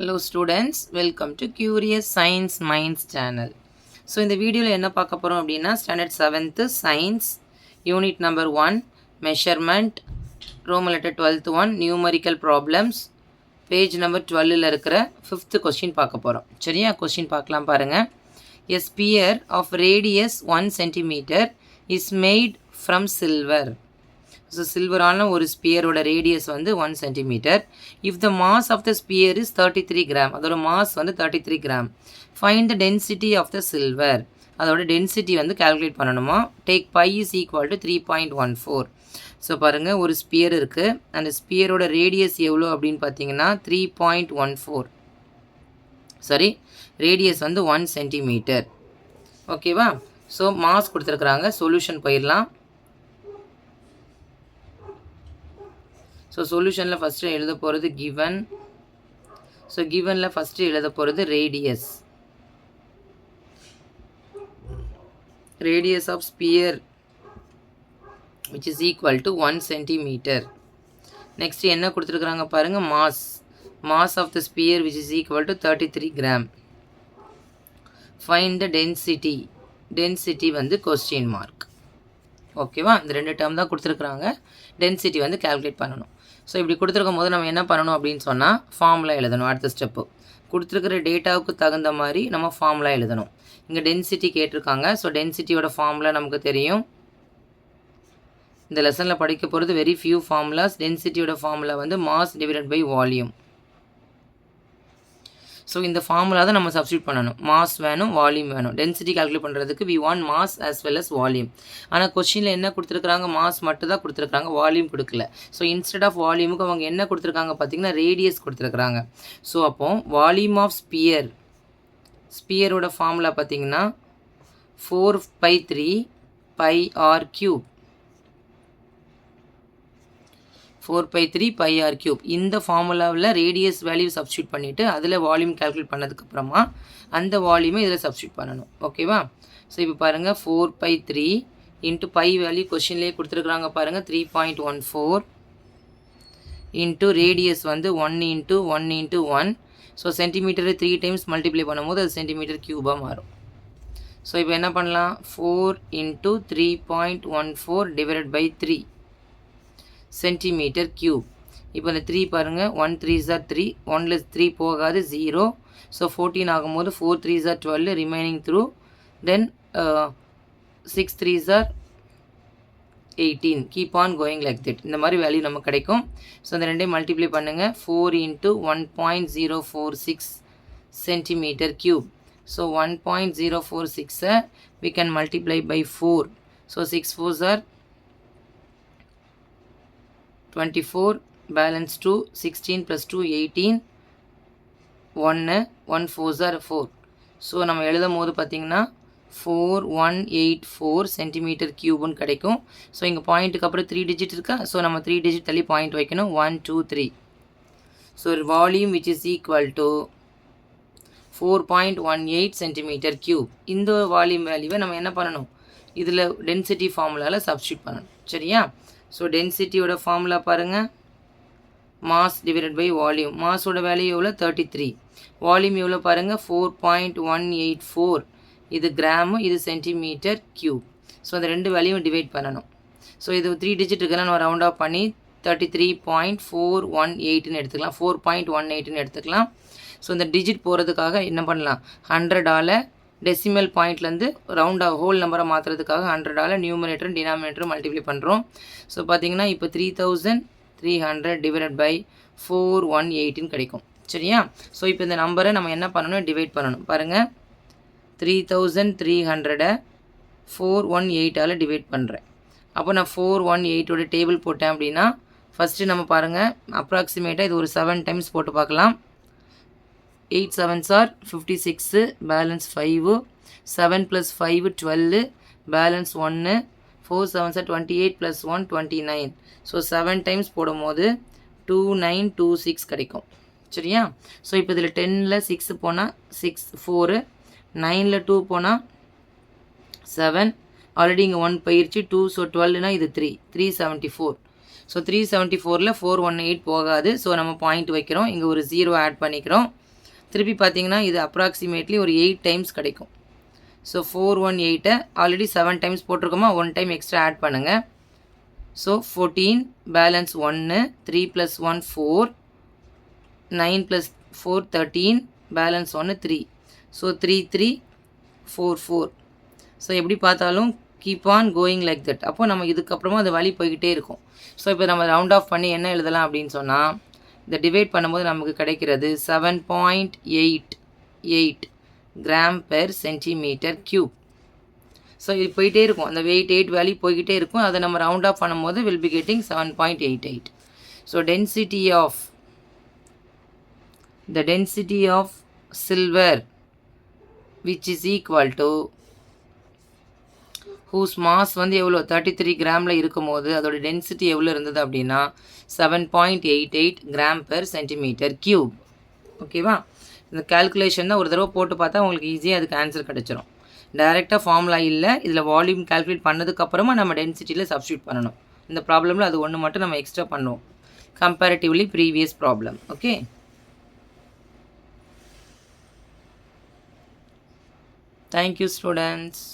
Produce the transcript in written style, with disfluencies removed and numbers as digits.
Hello students, welcome to Curious Science Minds channel. So இந்த வீடியோவில் என்ன பார்க்க போகிறோம் அப்படின்னா standard 7th science unit number 1 measurement roman letter 12th 1 numerical problems page number 12ல் இருக்கிற 5th கொஸ்டின் பார்க்க போகிறோம். சரியா, கொஸ்டின் பார்க்கலாம் பாருங்கள். A sphere of radius 1 centimeter is made from silver. So சில்வரான ஒரு ஸ்பியரோட ரேடியஸ் வந்து 1 centimetre. If the mass of the sphere is 33 gram, அதோட மாஸ் வந்து 33 gram. Find the density of the silver, அதோட டென்சிட்டி வந்து கால்குலேட் பண்ணணுமா. Take pi is equal to 3.14. So பாருங்கள், ஒரு ஸ்பியர் இருக்குது, அந்த ஸ்பியரோட ரேடியஸ் எவ்வளோ அப்படின்னு பார்த்தீங்கன்னா 3.14. சரி, ரேடியஸ் வந்து 1 சென்டிமீட்டர். ஓகேவா? ஸோ மாஸ் கொடுத்துருக்குறாங்க, சொல்யூஷன் போயிடலாம். ஸோ சொல்யூஷனில் ஃபஸ்ட்டு எழுத போகிறது கிவன். ஸோ கிவனில் ஃபஸ்ட்டு எழுத போகிறது radius. Radius of sphere which is equal to 1 centimetre. Next என்ன கொடுத்துருக்குறாங்க பாருங்கள், mass. Mass of the sphere which is equal to 33 gram. Find the density. Density வந்து கொஸ்டின் மார்க். ஓகேவா? இந்த ரெண்டு டேர்ம் தான் கொடுத்துருக்குறாங்க, டென்சிட்டி வந்து கால்குலேட் பண்ணணும். ஸோ இப்படி கொடுத்துருக்கும் போது நம்ம என்ன பண்ணணும் அப்படின்னு சொன்னால் ஃபார்முலா எழுதணும். அடுத்த ஸ்டெப்பு கொடுத்துருக்கிற டேட்டாவுக்கு தகுந்த மாதிரி நம்ம ஃபார்முலா எழுதணும். இங்கே டென்சிட்டி கேட்டிருக்காங்க. ஸோ டென்சிட்டியோட ஃபார்முலா நமக்கு தெரியும். இந்த லெசனில் படிக்க போகிறது வெரி ஃபியூ ஃபார்முலாஸ். டென்சிட்டியோட ஃபார்முலா வந்து mass divided by volume. So இந்த ஃபார்முலா தான் நம்ம சப்ஸ்டியூட் பண்ணணும். மாஸ் வேணும், வால்யூம் வேணும். டென்சிட்டி கால்குலேட் பண்ணுறதுக்கு we want mass as well as volume. ஆனால் கொஸ்டினில் என்ன கொடுத்துருக்குறாங்க, மாஸ் மட்டும் தான் கொடுத்துருக்காங்க, வால்யூம் கொடுக்கல. ஸோ இன்ஸ்டெட் ஆஃப் வால்யூமுக்கு அவங்க என்ன கொடுத்துருக்காங்க பார்த்தீங்கன்னா ரேடியஸ் கொடுத்துருக்குறாங்க. ஸோ அப்போது வால்யூம் ஆஃப் ஸ்பியர், ஸ்பியரோட ஃபார்முலா பார்த்தீங்கன்னா 4/3 πr³. 4/3 πr³. இந்த ஃபார்முலாவில் ரேடியஸ் வேல்யூ சப்ஸ்டியூட் பண்ணிவிட்டு அதில் வால்யூம் கால்குலேட் பண்ணதுக்கப்புறமா அந்த வால்யூமை இதில் சப்ஸ்டியூட் பண்ணணும். ஓகேவா? ஸோ இப்போ பாருங்கள், 4/3 இன்ட்டு பை வேல்யூ கொஷின்லேயே கொடுத்துருக்குறாங்க பாருங்கள், 3.14 இன்ட்டு ரேடியஸ் வந்து 1 × 1 × 1. ஸோ சென்டிமீட்டரை 3 டைம்ஸ் மல்டிப்ளை பண்ணும்போது அது சென்டிமீட்டர் க்யூபாக மாறும். ஸோ இப்போ என்ன பண்ணலாம், 4 × 3.14 டிவைடட் பை 3 சென்டிமீட்டர் க்யூப். இப்போ இந்த 3 பாருங்கள், 1 3s are 3, 1ல் 3 போகாது 0. ஸோ 14 ஆகும்போது 4 3s are 12 remaining through. Then 6 3s are 18. Keep on going like that. இந்த மாதிரி வேல்யூ நமக்கு கிடைக்கும். ஸோ இந்த ரெண்டையும் மல்டிப்ளை பண்ணுங்கள். 4 × 1.046 centimetre cube. So 1.046 we can multiply by 4. So 6 4s are 24, balance 2, 16 plus 2 18, 1 4s are 4. So நம்ம எழுதும் போது பார்த்திங்கன்னா 4184 சென்டிமீட்டர் க்யூப்னு கிடைக்கும். ஸோ இங்கே பாயிண்ட்டுக்கு அப்புறம் 3 டிஜிட் இருக்கா. ஸோ நம்ம 3 டிஜிட் தள்ளி பாயிண்ட் வைக்கணும். 1 2 3. So volume which is equal to 4.18 centimetre cube. இந்த வால்யூம் வேல்யூவை நம்ம என்ன பண்ணணும், இதில் டென்சிட்டி ஃபார்முலாவில் சப்ஸ்டியூட் பண்ணணும். சரியா? ஸோ டென்சிட்டியோட ஃபார்முலா பாருங்கள், மாஸ் டிவைடட் பை வால்யூம். மாஸோட வேல்யூ எவ்வளோ, 33. வால்யூம் எவ்வளோ பாருங்கள், 4.184. இது கிராமு, இது சென்டிமீட்டர் க்யூப். ஸோ அந்த ரெண்டு வேல்யூவும் டிவைட் பண்ணணும். ஸோ இது 3 டிஜிட் இருக்குன்னா நம்ம ரவுண்ட் ஆஃப் பண்ணி 33.418ன்னு எடுத்துக்கலாம், 4.18ன்னு எடுத்துக்கலாம். ஸோ இந்த டிஜிட் போகிறதுக்காக என்ன பண்ணலாம், 100ஆல் டெசிமல் பாயிண்ட்லேருந்து ரவுண்டாக ஹோல் நம்பரை மாற்றுறதுக்காக 100ஆல் நியூமரேட்டரும் டினாமினேட்டரும் மல்டிப்ளை பண்ணுறோம். ஸோ பார்த்தீங்கன்னா இப்போ 3300 டிவைடட் பை 418 கிடைக்கும். சரியா? ஸோ இப்போ இந்த நம்பரை நம்ம என்ன பண்ணணும், டிவைட் பண்ணணும். பாருங்கள், 3300 418ஆல் டிவைட் பண்ணுறேன். அப்போ நான் 418ஓட டேபிள் போட்டேன் அப்படின்னா ஃபஸ்ட்டு நம்ம பாருங்கள், அப்ராக்சிமேட்டாக இது ஒரு 7 டைம்ஸ் போட்டு பார்க்கலாம். 8 7s are 56, balance 5, 7 + 5 12, balance 1, 4 7s are 28 + 1 29. So 7 times போடும் போது 2926 கிடைக்கும். சரியா? ஸோ இப்போ இதில் 10ல் 6 போனால் 6 4, 9ல் 2 போனால் 7, ஆல்ரெடி இங்கே 1 போயிடுச்சு 2. ஸோ 12னா இது 3 374. ஸோ 374ல் 418 போகாது. ஸோ நம்ம பாயிண்ட் வைக்கிறோம், இங்கே ஒரு 0 ஆட் பண்ணிக்கிறோம். திருப்பி பார்த்தீங்கன்னா இது அப்ராக்சிமேட்லி ஒரு 8 டைம்ஸ் கிடைக்கும். ஸோ 418 ஆல்ரெடி 7 டைம்ஸ் போட்டிருக்கோமா, 1 டைம் எக்ஸ்ட்ரா ஆட் பண்ணுங்கள். So 14 balance 1 3 + 1 4 9 + 4 13 balance 1 3. So 3 3 4 4. So எப்படி பார்த்தாலும் keep on going like that. அப்போ நம்ம இதுக்கப்புறமா அது வழி போய்கிட்டே இருக்கும். ஸோ இப்போ நம்ம ரவுண்ட் ஆஃப் பண்ணி என்ன எழுதலாம் அப்படின்னு சொன்னால், இதை டிவைட் பண்ணும்போது நமக்கு கிடைக்கிறது 7.88 gram per centimetre cube. So இது போயிட்டே இருக்கும், அந்த 8 வேல்யூ போய்கிட்டே இருக்கும். அதை நம்ம ரவுண்ட் ஆஃப் பண்ணும்போது will be getting 7.88. So density of silver which is equal to whose mass வந்து எவ்வளோ 33 கிராமில் இருக்கும்போது அதோட டென்சிட்டி எவ்வளோ இருந்தது அப்படின்னா 7.88 கிராம் பெர் சென்டிமீட்டர் கியூப். ஓகேவா? இந்த கால்குலேஷன் தான் ஒரு தடவை போட்டு பார்த்தா உங்களுக்கு ஈஸியாக அதுக்கு ஆன்சர் கிடச்சிரும். டைரெக்டாக ஃபார்முலா இல்லை, இதில் வால்யூம் கால்குலேட் பண்ணதுக்கப்புறமா நம்ம டென்சிட்டியில் சப்ஸ்டியூட் பண்ணணும். இந்த ப்ராப்ளமில் அது ஒன்று மட்டும் நம்ம எக்ஸ்ட்ரா பண்ணுவோம், comparatively previous problem. Okay, thank you students.